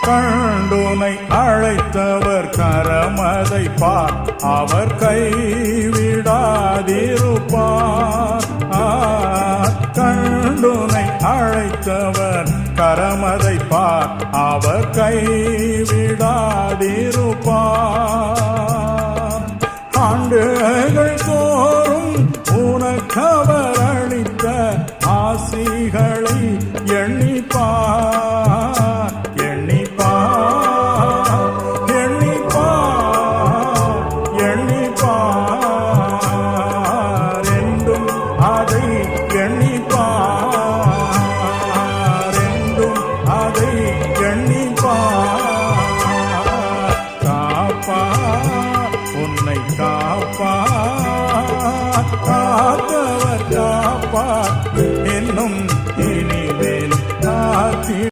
கண்டுனை அழைத்தவர் கரமதை பார், அவர் கைவிடாதிருப்பார். கண்டுனை அழைத்தவர் கரமதை பார், அவர் கைவிடாதிருப்பார். ஆண்டுகள் தோறும் உனக்கவர் அளித்த ஆசிகளை எண்ணிப்பார்.